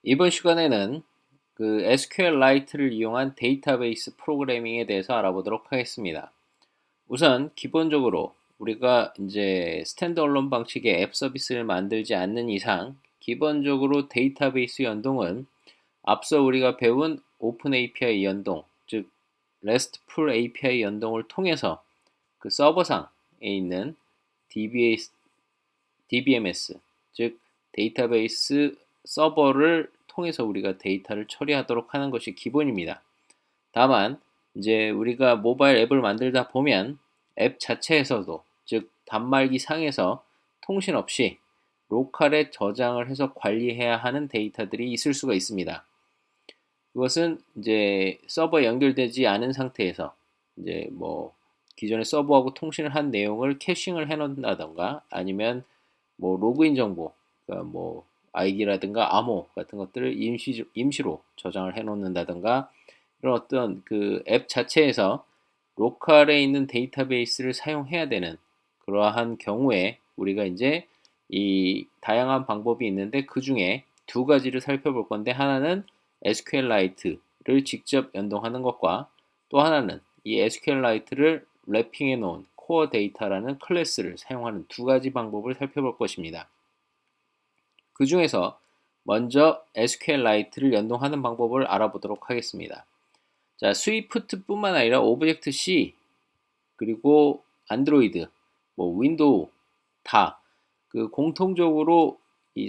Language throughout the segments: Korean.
이번 시간에는 그 SQLite를 이용한 데이터베이스 프로그래밍에 대해서 알아보도록 하겠습니다. 우선 기본적으로 우리가 이제 스탠드얼론 방식의 앱 서비스를 만들지 않는 이상 기본적으로 데이터베이스 연동은 앞서 우리가 배운 오픈 API 연동, 즉 RESTful API 연동을 통해서 그 서버상에 있는 DBMS, 즉 데이터베이스 서버를 통해서 우리가 데이터를 처리하도록 하는 것이 기본입니다. 다만 이제 우리가 모바일 앱을 만들다 보면 앱 자체에서도, 즉 단말기 상에서 통신 없이 로컬에 저장을 해서 관리해야 하는 데이터들이 있을 수가 있습니다. 그것은 이제 서버에 연결되지 않은 상태에서 이제 뭐 기존의 서버하고 통신을 한 내용을 캐싱을 해놓는다던가, 아니면 뭐 로그인 정보, 그러니까 뭐 아이디라든가 암호 같은 것들을 임시로 저장을 해놓는다던가, 이런 어떤 그 앱 자체에서 로컬에 있는 데이터베이스를 사용해야 되는 그러한 경우에 우리가 이제 이 다양한 방법이 있는데, 그 중에 두 가지를 살펴볼 건데, 하나는 SQLite를 직접 연동하는 것과, 또 하나는 이 SQLite를 랩핑해 놓은 코어 데이터라는 클래스를 사용하는 두 가지 방법을 살펴볼 것입니다. 그 중에서 먼저 SQLite를 연동하는 방법을 알아보도록 하겠습니다. 자, 스위프트뿐만 아니라 오브젝트 C, 그리고 안드로이드, 뭐 윈도우 다 그 공통적으로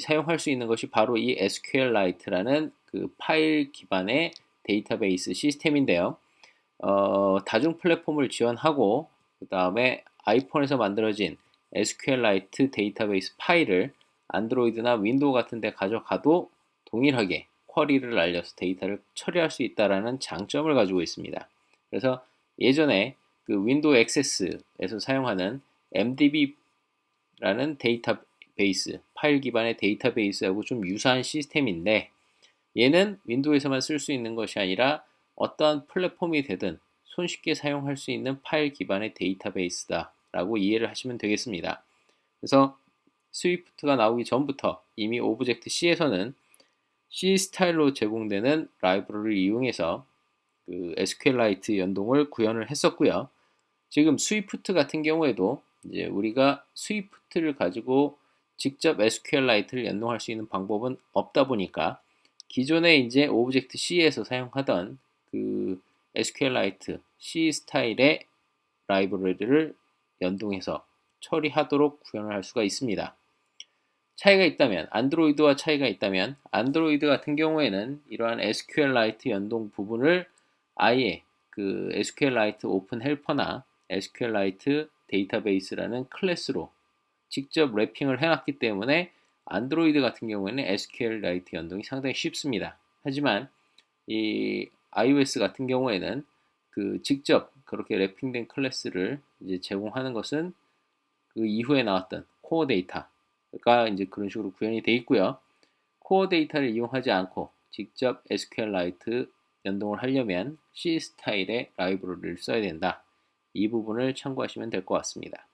사용할 수 있는 것이 바로 이 SQLite라는 그 파일 기반의 데이터베이스 시스템인데요. 다중 플랫폼을 지원하고, 그 다음에 아이폰에서 만들어진 SQLite 데이터베이스 파일을 안드로이드나 윈도우 같은 데 가져가도 동일하게 쿼리를 날려서 데이터를 처리할 수 있다는 장점을 가지고 있습니다. 그래서 예전에 그 윈도우 액세스에서 사용하는 MDB라는 데이터베이스, 파일 기반의 데이터베이스하고 좀 유사한 시스템인데, 얘는 윈도우에서만 쓸 수 있는 것이 아니라 어떠한 플랫폼이 되든 손쉽게 사용할 수 있는 파일 기반의 데이터베이스다 라고 이해를 하시면 되겠습니다. 그래서 스위프트가 나오기 전부터 이미 오브젝트 C에서는 C 스타일로 제공되는 라이브러리를 이용해서 그 SQLite 연동을 구현을 했었고요. 지금 스위프트 같은 경우에도 이제 우리가 스위프트를 가지고 직접 SQLite를 연동할 수 있는 방법은 없다 보니까, 기존에 이제 오브젝트 C에서 사용하던 그 SQLite C 스타일의 라이브러리를 연동해서 처리하도록 구현을 할 수가 있습니다. 차이가 있다면, 안드로이드와 차이가 있다면, 안드로이드 같은 경우에는 이러한 SQLite 연동 부분을 아예 그 SQLite 오픈 헬퍼나 SQLite 데이터베이스라는 클래스로 직접 랩핑을 해놨기 때문에 안드로이드 같은 경우에는 SQLite 연동이 상당히 쉽습니다. 하지만 이 iOS 같은 경우에는 그 직접 그렇게 랩핑된 클래스를 이제 제공하는 것은 그 이후에 나왔던 코어 데이터가 이제 그런 식으로 구현이 되어 있고요. 코어 데이터를 이용하지 않고 직접 SQLite 연동을 하려면 C 스타일의 라이브러리를 써야 된다. 이 부분을 참고하시면 될 것 같습니다.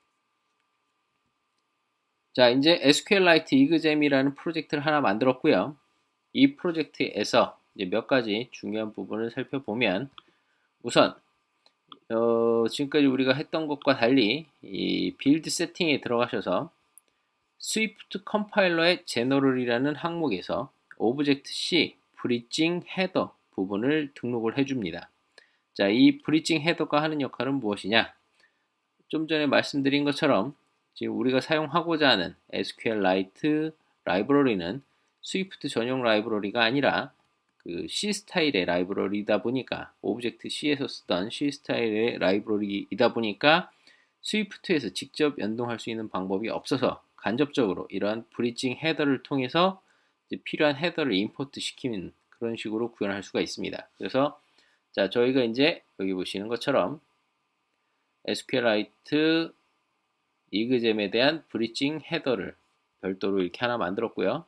자, 이제 SQLite 이그잼이라는 프로젝트를 하나 만들었고요. 이 프로젝트에서 이제 몇 가지 중요한 부분을 살펴보면, 우선 지금까지 우리가 했던 것과 달리 이 빌드 세팅에 들어가셔서 스위프트 컴파일러의 제너럴이라는 항목에서 오브젝트 C 브리징 헤더 부분을 등록을 해줍니다. 자, 이 브리징 헤더가 하는 역할은 무엇이냐? 좀 전에 말씀드린 것처럼 지금 우리가 사용하고자 하는 SQLite 라이브러리는 스위프트 전용 라이브러리가 아니라 그 C 스타일의 라이브러리이다 보니까, 오브젝트 C에서 쓰던 C 스타일의 라이브러리이다 보니까 스위프트에서 직접 연동할 수 있는 방법이 없어서 간접적으로 이러한 브리징 헤더를 통해서 필요한 헤더를 임포트 시키는 그런 식으로 구현할 수가 있습니다. 그래서 자, 저희가 이제 여기 보시는 것처럼 SQLite 이그잼에 대한 브리징 헤더를 별도로 이렇게 하나 만들었고요.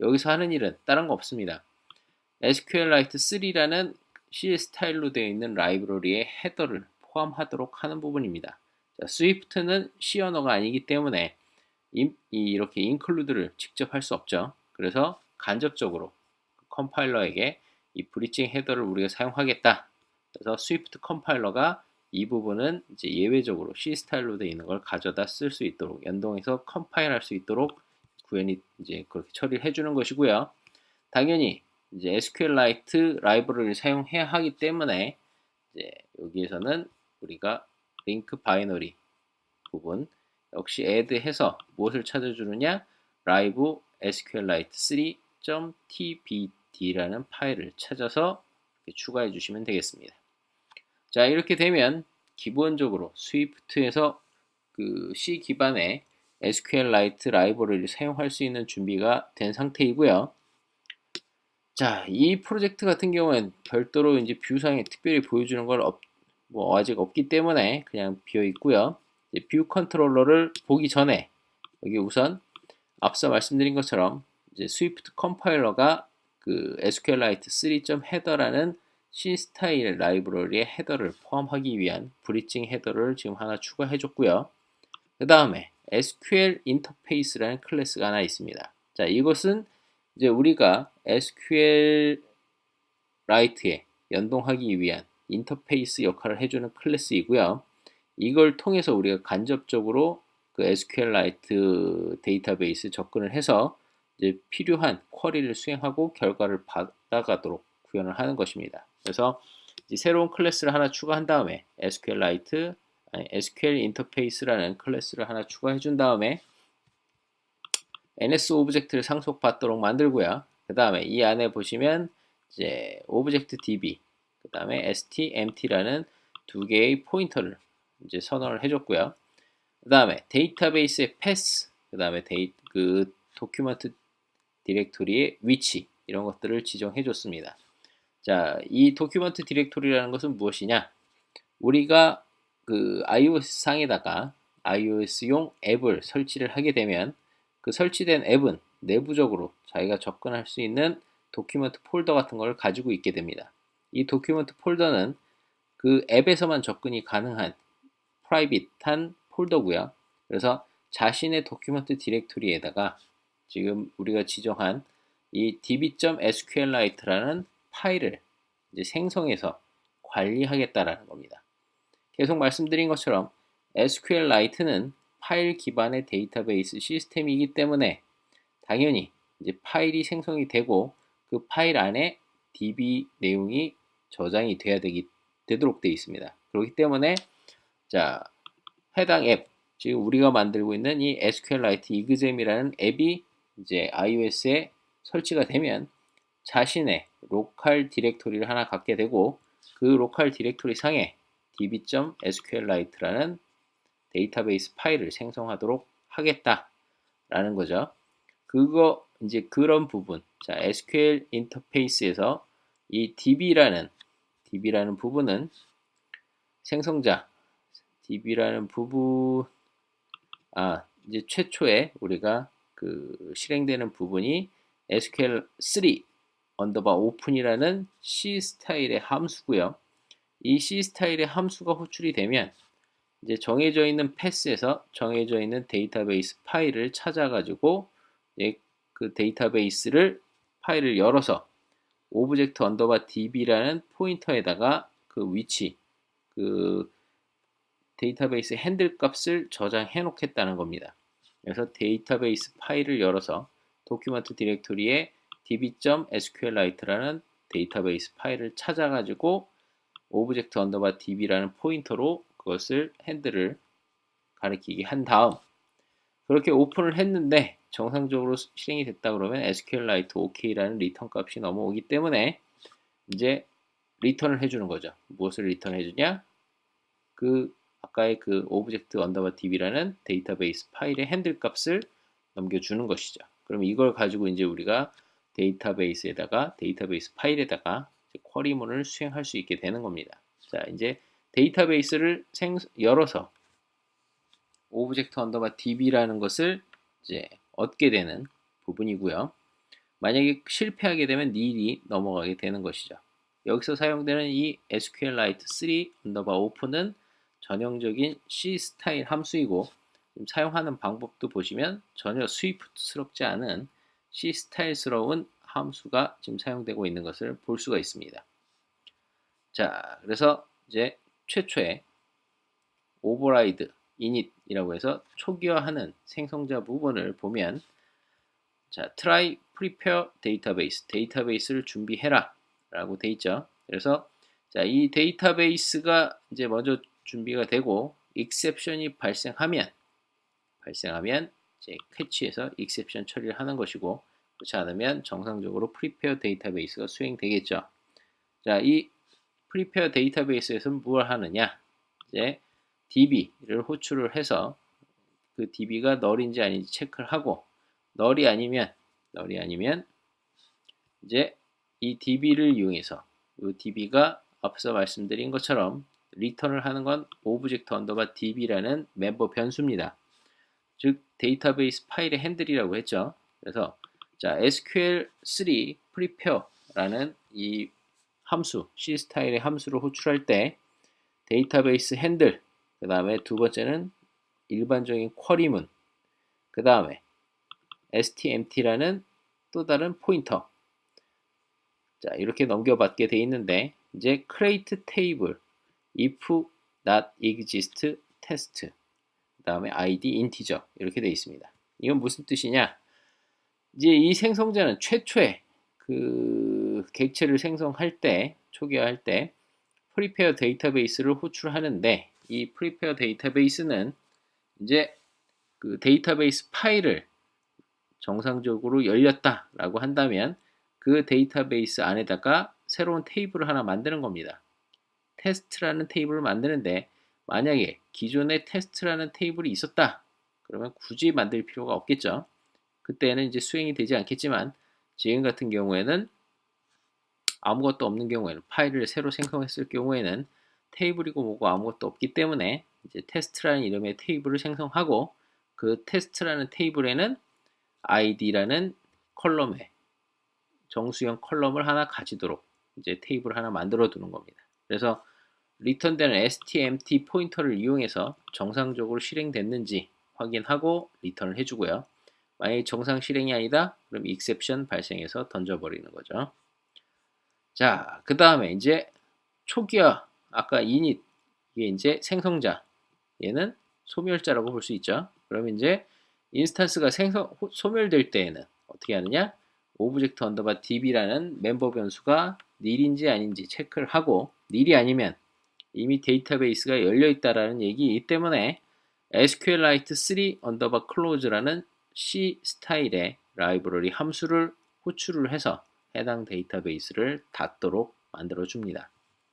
여기서 하는 일은 다른 거 없습니다. SQLite 3라는 C 스타일로 되어 있는 라이브러리의 헤더를 포함하도록 하는 부분입니다. 자, 스위프트는 C 언어가 아니기 때문에 이렇게 include를 직접 할 수 없죠. 그래서 간접적으로 컴파일러에게 이 브리칭 헤더를 우리가 사용하겠다. 그래서 스위프트 컴파일러가 이 부분은 이제 예외적으로 C 스타일로 되어 있는 걸 가져다 쓸 수 있도록 연동해서 컴파일할 수 있도록 구현이 이제 그렇게 처리를 해주는 것이고요. 당연히 이제 SQLite 라이브러리를 사용해야 하기 때문에 이제 여기에서는 우리가 링크 바이너리 부분 역시 add해서 무엇을 찾아주느냐 live sqlite 3.tbd라는 파일을 찾아서 추가해 주시면 되겠습니다. 자, 이렇게 되면 기본적으로 스위프트에서 그 C 기반의 SQLite 라이브러리를 사용할 수 있는 준비가 된 상태이고요. 자, 이 프로젝트 같은 경우엔 별도로 이제 뷰상에 특별히 보여주는 걸 뭐 아직 없기 때문에 그냥 비어 있고요. 뷰 컨트롤러를 보기 전에 여기 우선 앞서 말씀드린 것처럼 이제 스위프트 컴파일러가 그 SQLite 3.header라는 C 스타일 라이브러리의 헤더를 포함하기 위한 브리칭 헤더를 지금 하나 추가해 줬고요. 그 다음에 SQL 인터페이스라는 클래스가 하나 있습니다. 자, 이것은 이제 우리가 SQLite에 연동하기 위한 인터페이스 역할을 해주는 클래스이고요. 이걸 통해서 우리가 간접적으로 그 SQLite 데이터베이스 접근을 해서 이제 필요한 쿼리를 수행하고 결과를 받아가도록 구현을 하는 것입니다. 그래서 이제 새로운 클래스를 하나 추가한 다음에 SQLite, SQL 인터페이스라는 클래스를 하나 추가해 준 다음에 NS 오브젝트를 상속받도록 만들고요. 그 다음에 이 안에 보시면 이제 오브젝트 DB, 그 다음에 STMT라는 두 개의 포인터를 이제 선언을 해줬고요. 그 다음에 데이터베이스의 패스, 그 다음에 그 도큐먼트 디렉토리의 위치 이런 것들을 지정해 줬습니다. 자, 이 도큐먼트 디렉토리라는 것은 무엇이냐? 우리가 그 iOS 상에다가 iOS용 앱을 설치를 하게 되면 그 설치된 앱은 내부적으로 자기가 접근할 수 있는 도큐먼트 폴더 같은 걸 가지고 있게 됩니다. 이 도큐먼트 폴더는 그 앱에서만 접근이 가능한 프라이빗한 폴더고요. 그래서 자신의 도큐먼트 디렉토리에다가 지금 우리가 지정한 이 db.sqlite라는 파일을 이제 생성해서 관리하겠다라는 겁니다. 계속 말씀드린 것처럼 SQLite는 파일 기반의 데이터베이스 시스템이기 때문에 당연히 이제 파일이 생성이 되고 그 파일 안에 DB 내용이 저장이 되도록 되어 있습니다. 그렇기 때문에 자, 해당 앱, 지금 우리가 만들고 있는 이 SQLite 이그잼이라는 앱이 이제 iOS에 설치가 되면 자신의 로컬 디렉토리를 하나 갖게 되고 그 로컬 디렉토리 상에 db.sqlite라는 데이터베이스 파일을 생성하도록 하겠다라는 거죠. 그거 이제 그런 부분, 자 SQL 인터페이스에서 이 db라는 부분은 생성자 db라는 부분, 이제 최초에 우리가 그 실행되는 부분이 SQL3 언더바 오픈이라는 C 스타일의 함수고요. 이 C 스타일의 함수가 호출이 되면 이제 정해져 있는 패스에서 정해져 있는 데이터베이스 파일을 찾아가지고 그 데이터베이스를 파일을 열어서 오브젝트 언더바 db라는 포인터에다가 그 위치, 그 데이터베이스 핸들 값을 저장해 놓겠다는 겁니다. 그래서 데이터베이스 파일을 열어서 도큐먼트 디렉토리에 db.sqlite라는 데이터베이스 파일을 찾아가지고 오브젝트 언더바 db라는 포인터로 그것을 핸들을 가리키게 한 다음 그렇게 오픈을 했는데 정상적으로 실행이 됐다 그러면 SQLite OK라는 리턴 값이 넘어오기 때문에 이제 리턴을 해주는 거죠. 무엇을 리턴 해주냐? 그 아까의 그 오브젝트 언더바 db라는 데이터베이스 파일의 핸들 값을 넘겨주는 것이죠. 그럼 이걸 가지고 이제 우리가 데이터베이스 파일에다가 쿼리문을 수행할 수 있게 되는 겁니다. 자, 이제 데이터베이스를 열어서 오브젝트 언더바 db라는 것을 이제 얻게 되는 부분이고요. 만약에 실패하게 되면 nil이 넘어가게 되는 것이죠. 여기서 사용되는 이 SQLite 3 언더바 open은 전형적인 C 스타일 함수이고 사용하는 방법도 보시면 전혀 스위프트스럽지 않은 C 스타일스러운 함수가 지금 사용되고 있는 것을 볼 수가 있습니다. 자, 그래서 이제 최초의 override init이라고 해서 초기화하는 생성자 부분을 보면, 자, try prepare database, 데이터베이스를 준비해라 라고 돼 있죠. 그래서 자, 이 데이터베이스가 이제 먼저 준비가 되고 exception이 발생하면 이제 캐치해서 exception 처리를 하는 것이고, 그렇지 않으면 정상적으로 prepare 데이터베이스가 수행되겠죠. 자, 이 prepare 데이터베이스에서는 무엇을 하느냐? 이제 db를 호출을 해서 그 db가 널인지 아닌지 체크를 하고, 널이 아니면 이제 이 db를 이용해서 이 db가 앞서 말씀드린 것처럼 리턴을 하는 건 오브젝트 언더바 db라는 멤버 변수입니다. 즉 데이터베이스 파일의 핸들이라고 했죠. 그래서 자, SQL3 prepare라는 이 함수, C 스타일의 함수를 호출할 때 데이터베이스 핸들, 그 다음에 두 번째는 일반적인 쿼리문, 그 다음에 stempty라는 또 다른 포인터. 자, 이렇게 넘겨받게 돼 있는데, 이제 create table if not exist test, 그 다음에 id integer 이렇게 돼 있습니다. 이건 무슨 뜻이냐? 이제 이 생성자는 최초의 그 객체를 생성할 때, 초기화할 때 prepare 데이터베이스를 호출하는데, 이 prepare 데이터베이스는 이제 그 데이터베이스 파일을 정상적으로 열렸다라고 한다면 그 데이터베이스 안에다가 새로운 테이블을 하나 만드는 겁니다. 테스트라는 테이블을 만드는데, 만약에 기존에 테스트라는 테이블이 있었다 그러면 굳이 만들 필요가 없겠죠. 그때는 이제 수행이 되지 않겠지만, 지금 같은 경우에는 아무것도 없는 경우에는, 파일을 새로 생성했을 경우에는 테이블이고 뭐고 아무것도 없기 때문에 이제 테스트라는 이름의 테이블을 생성하고, 그 테스트라는 테이블에는 id라는 컬럼에 정수형 컬럼을 하나 가지도록 이제 테이블 하나 만들어 두는 겁니다. 그래서 리턴되는 stmt 포인터를 이용해서 정상적으로 실행됐는지 확인하고 리턴을 해주고요. 만약에 정상 실행이 아니다 그럼 exception 발생해서 던져버리는 거죠. 자, 그 다음에 이제 초기화, 아까 init, 이게 이제 생성자, 얘는 소멸자라고 볼 수 있죠. 그러면 이제 인스턴스가 소멸될 때에는 어떻게 하느냐? 오브젝트 언더바 db라는 멤버 변수가 nil인지 아닌지 체크를 하고, nil이 아니면 이미 데이터베이스가 열려있다라는 얘기이기 때문에 SQLite 3 언더바 close라는 C 스타일의 라이브러리 함수를 호출을 해서 해당 데이터베이스를 닫도록 만들어줍니다.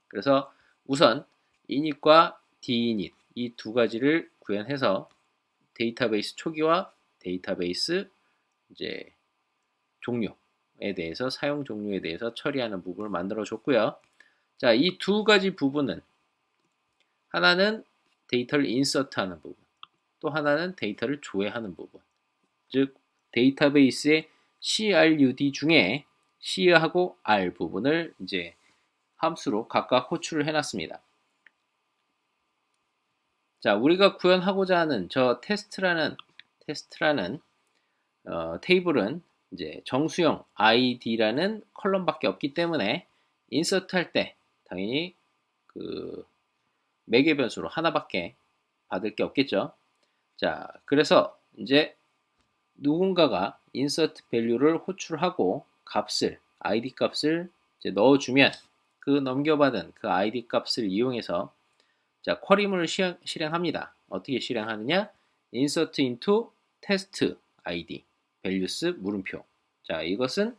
그래서 우선 init과 dinit 이 두 가지를 구현해서 데이터베이스 초기화, 데이터베이스 이제 종류에 대해서, 사용 종류에 대해서 처리하는 부분을 만들어 줬고요. 자, 이 두 가지 부분은 하나는 데이터를 인서트하는 부분, 또 하나는 데이터를 조회하는 부분. 즉 데이터베이스의 CRUD 중에 C하고 R 부분을 이제 함수로 각각 호출을 해놨습니다. 자, 우리가 구현하고자 하는 저 테스트라는 테이블은 이제 정수형 id라는 컬럼밖에 없기 때문에 인서트 할 때 당연히 그 매개 변수로 하나밖에 받을 게 없겠죠. 자, 그래서 이제 누군가가 insert value를 호출하고 값을, id 값을 이제 넣어주면 그 넘겨받은 그 id 값을 이용해서 자, 쿼리문을 실행합니다. 어떻게 실행하느냐? insert into test id values 물음표. 자, 이것은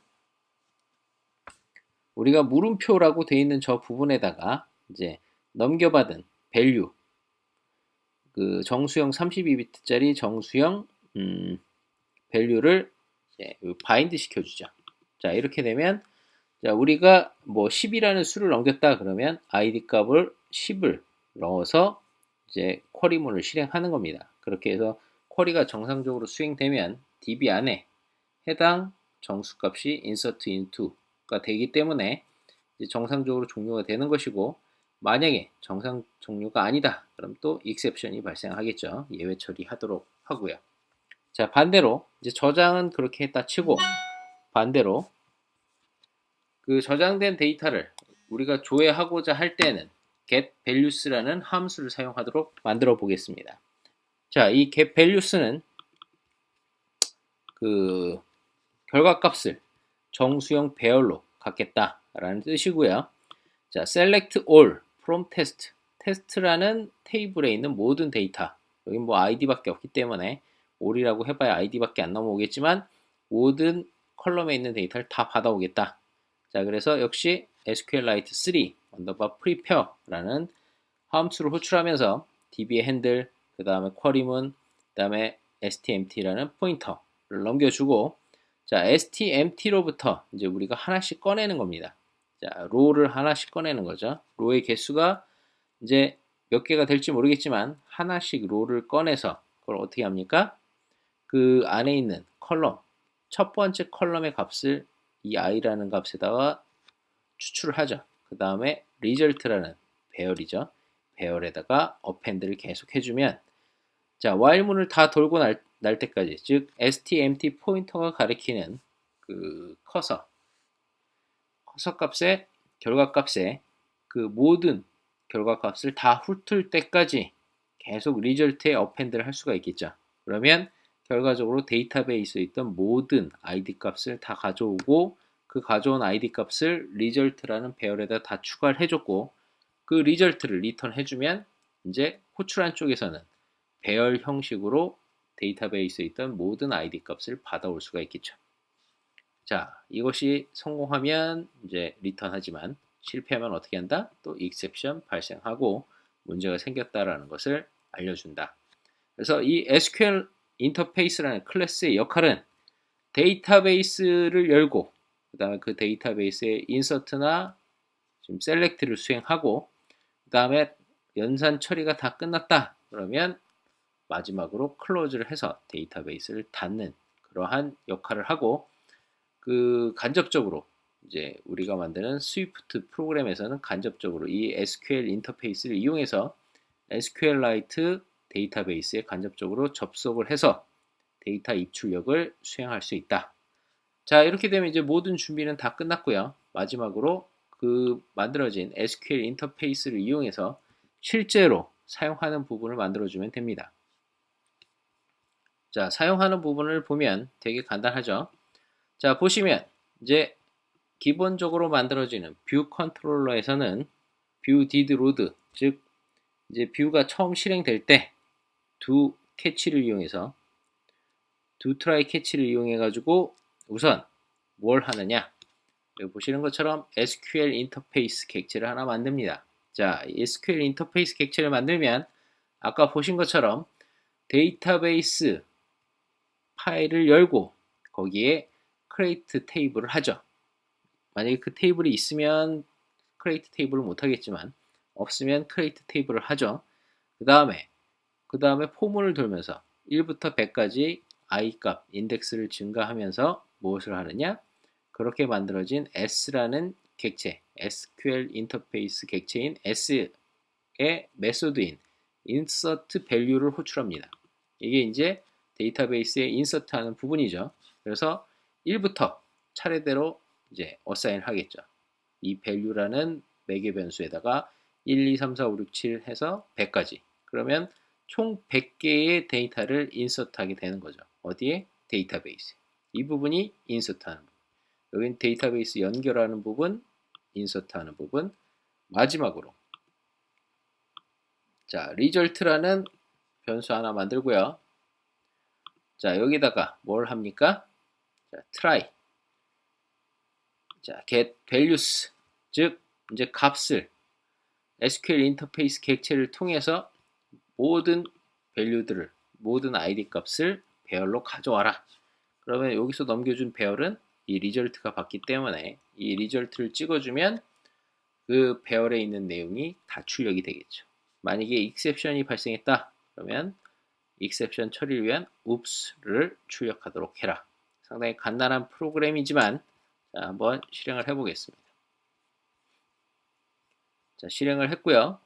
우리가 물음표라고 되어 있는 저 부분에다가 이제 넘겨받은 value, 그 정수형 32비트짜리 정수형 value를 이제 바인드 시켜주죠. 자, 이렇게 되면 자, 우리가 뭐 10이라는 수를 넘겼다 그러면 id 값을 10을 넣어서 이제 쿼리문을 실행하는 겁니다. 그렇게 해서 쿼리가 정상적으로 수행되면 db 안에 해당 정수값이 insert into가 되기 때문에 이제 정상적으로 종료가 되는 것이고, 만약에 정상 종료가 아니다 그럼 또 exception이 발생하겠죠. 예외 처리하도록 하고요. 자, 반대로 이제 저장은 그렇게 했다 치고, 반대로 그 저장된 데이터를 우리가 조회하고자 할 때는 getValues라는 함수를 사용하도록 만들어 보겠습니다. 자, 이 getValues는 그 결과값을 정수형 배열로 갖겠다라는 뜻이고요. 자, select all from test. test라는 테이블에 있는 모든 데이터. 여기 뭐 id밖에 없기 때문에 all이라고 해봐야 id밖에 안 넘어오겠지만 모든 컬럼에 있는 데이터를 다 받아오겠다. 자, 그래서 역시 SQLite 3 underbar prepare라는 함수를 호출하면서 db의 핸들, 그 다음에 쿼리문, 그 다음에 stempty라는 포인터를 넘겨주고, 자, stempty로부터 이제 우리가 하나씩 꺼내는 겁니다. 자, 로우를 하나씩 꺼내는 거죠. 로우의 개수가 이제 몇 개가 될지 모르겠지만 하나씩 로우를 꺼내서 그걸 어떻게 합니까? 그 안에 있는 컬럼, 첫 번째 컬럼의 값을 이 i라는 값에다가 추출을 하죠. 그 다음에 result라는 배열이죠. 배열에다가 append를 계속 해주면, 자, while문을 다 돌고 날 때까지, 즉 stempty 포인터가 가리키는 그 커서 값에 결과값에 그 모든 결과값을 다 훑을 때까지 계속 result에 append를 할 수가 있겠죠. 그러면 결과적으로 데이터베이스에 있던 모든 id 값을 다 가져오고, 그 가져온 id 값을 result라는 배열에다 다 추가를 해줬고, 그 result를 리턴 해주면 이제 호출한 쪽에서는 배열 형식으로 데이터베이스에 있던 모든 id 값을 받아올 수가 있겠죠. 자, 이것이 성공하면 이제 리턴하지만 실패하면 어떻게 한다? 또 exception 발생하고 문제가 생겼다라는 것을 알려준다. 그래서 이 SQL 인터페이스라는 클래스의 역할은 데이터베이스를 열고, 그 다음에 그 데이터베이스에 인서트나 지금 셀렉트를 수행하고, 그 다음에 연산 처리가 다 끝났다 그러면 마지막으로 클로즈를 해서 데이터베이스를 닫는 그러한 역할을 하고, 그 간접적으로 이제 우리가 만드는 스위프트 프로그램에서는 간접적으로 이 SQL 인터페이스를 이용해서 SQLite 데이터베이스에 간접적으로 접속을 해서 데이터 입출력을 수행할 수 있다. 자, 이렇게 되면 이제 모든 준비는 다 끝났고요. 마지막으로 그 만들어진 SQL 인터페이스를 이용해서 실제로 사용하는 부분을 만들어주면 됩니다. 자, 사용하는 부분을 보면 되게 간단하죠. 자, 보시면 이제 기본적으로 만들어지는 뷰 컨트롤러에서는 뷰 디드 로드, 즉 이제 뷰가 처음 실행될 때 두 캐치를 이용해서 두 트라이 캐치를 이용해 가지고 우선 뭘 하느냐, 여기 보시는 것처럼 SQL 인터페이스 객체를 하나 만듭니다. 자, SQL 인터페이스 객체를 만들면 아까 보신 것처럼 데이터베이스 파일을 열고 거기에 create 테이블을 하죠. 만약에 그 테이블이 있으면 create 테이블을 못 하겠지만 없으면 create 테이블을 하죠. 그 다음에 포문을 돌면서 1부터 100까지 i 값, 인덱스를 증가하면서 무엇을 하느냐? 그렇게 만들어진 S라는 객체, SQL 인터페이스 객체인 S의 메소드인 insert value를 호출합니다. 이게 이제 데이터베이스에 insert 하는 부분이죠. 그래서 1부터 차례대로 이제 assign 하겠죠. 이 value라는 매개 변수에다가 1, 2, 3, 4, 5, 6, 7 해서 100까지. 그러면 총 100개의 데이터를 인서트하게 되는 거죠. 어디에? 데이터베이스. 이 부분이 인서트하는 부분. 여긴 데이터베이스 연결하는 부분, 인서트하는 부분. 마지막으로 자, result라는 변수 하나 만들고요. 자, 여기다가 뭘 합니까? 자, try. 자, get values. 즉 이제 값을 SQL 인터페이스 객체를 통해서 모든 밸류들을, 모든 id 값을 배열로 가져와라. 그러면 여기서 넘겨준 배열은 이 리절트가 받기 때문에 이 리절트를 찍어주면 그 배열에 있는 내용이 다 출력이 되겠죠. 만약에 익셉션이 발생했다 그러면 익셉션 처리를 위한 oops를 출력하도록 해라. 상당히 간단한 프로그램이지만 자, 한번 실행을 해보겠습니다. 자, 실행을 했고요.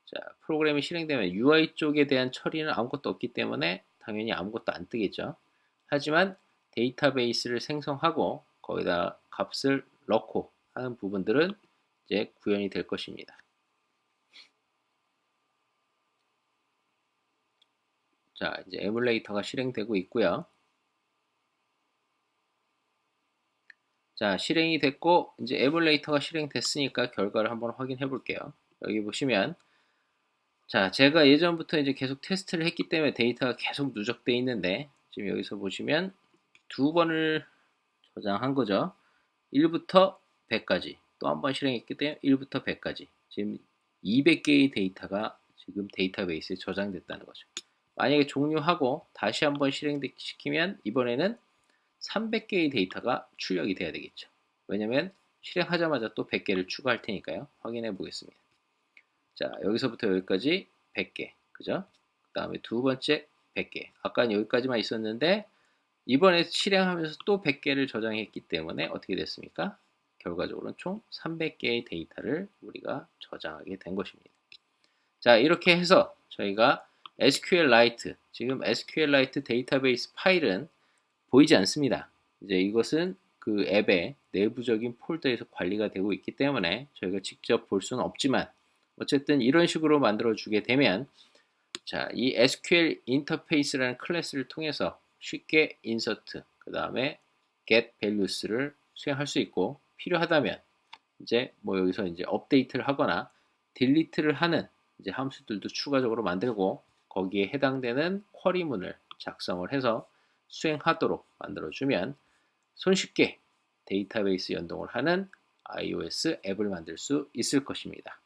자, 프로그램이 실행되면 UI 쪽에 대한 처리는 아무것도 없기 때문에 당연히 아무것도 안 뜨겠죠. 하지만 데이터베이스를 생성하고 거기다 값을 넣고 하는 부분들은 이제 구현이 될 것입니다. 자, 이제 에뮬레이터가 실행되고 있고요. 자, 실행이 됐고 이제 에뮬레이터가 실행됐으니까 결과를 한번 확인해 볼게요. 여기 보시면 자, 제가 예전부터 이제 계속 테스트를 했기 때문에 데이터가 계속 누적되어 있는데 지금 여기서 보시면 두 번을 저장한 거죠. 1부터 100까지 또 한 번 실행했기 때문에 1부터 100까지 지금 200개의 데이터가 지금 데이터베이스에 저장됐다는 거죠. 만약에 종료하고 다시 한번 실행시키면 이번에는 300개의 데이터가 출력이 돼야 되겠죠. 왜냐면 실행하자마자 또 100개를 추가할 테니까요. 확인해 보겠습니다. 자, 여기서부터 여기까지 100개. 그죠? 그 다음에 두 번째 100개. 아까는 여기까지만 있었는데 이번에 실행하면서 또 100개를 저장했기 때문에 어떻게 됐습니까? 결과적으로는 총 300개의 데이터를 우리가 저장하게 된 것입니다. 자, 이렇게 해서 저희가 SQLite, 지금 SQLite 데이터베이스 파일은 보이지 않습니다. 이제 이것은 그 앱의 내부적인 폴더에서 관리가 되고 있기 때문에 저희가 직접 볼 수는 없지만 어쨌든 이런 식으로 만들어 주게 되면 자, 이 SQL 인터페이스라는 클래스를 통해서 쉽게 insert, 그 다음에 get values를 수행할 수 있고 필요하다면 이제 뭐 여기서 이제 업데이트를 하거나 딜리트를 하는 이제 함수들도 추가적으로 만들고 거기에 해당되는 쿼리문을 작성을 해서 수행하도록 만들어주면 손쉽게 데이터베이스 연동을 하는 iOS 앱을 만들 수 있을 것입니다.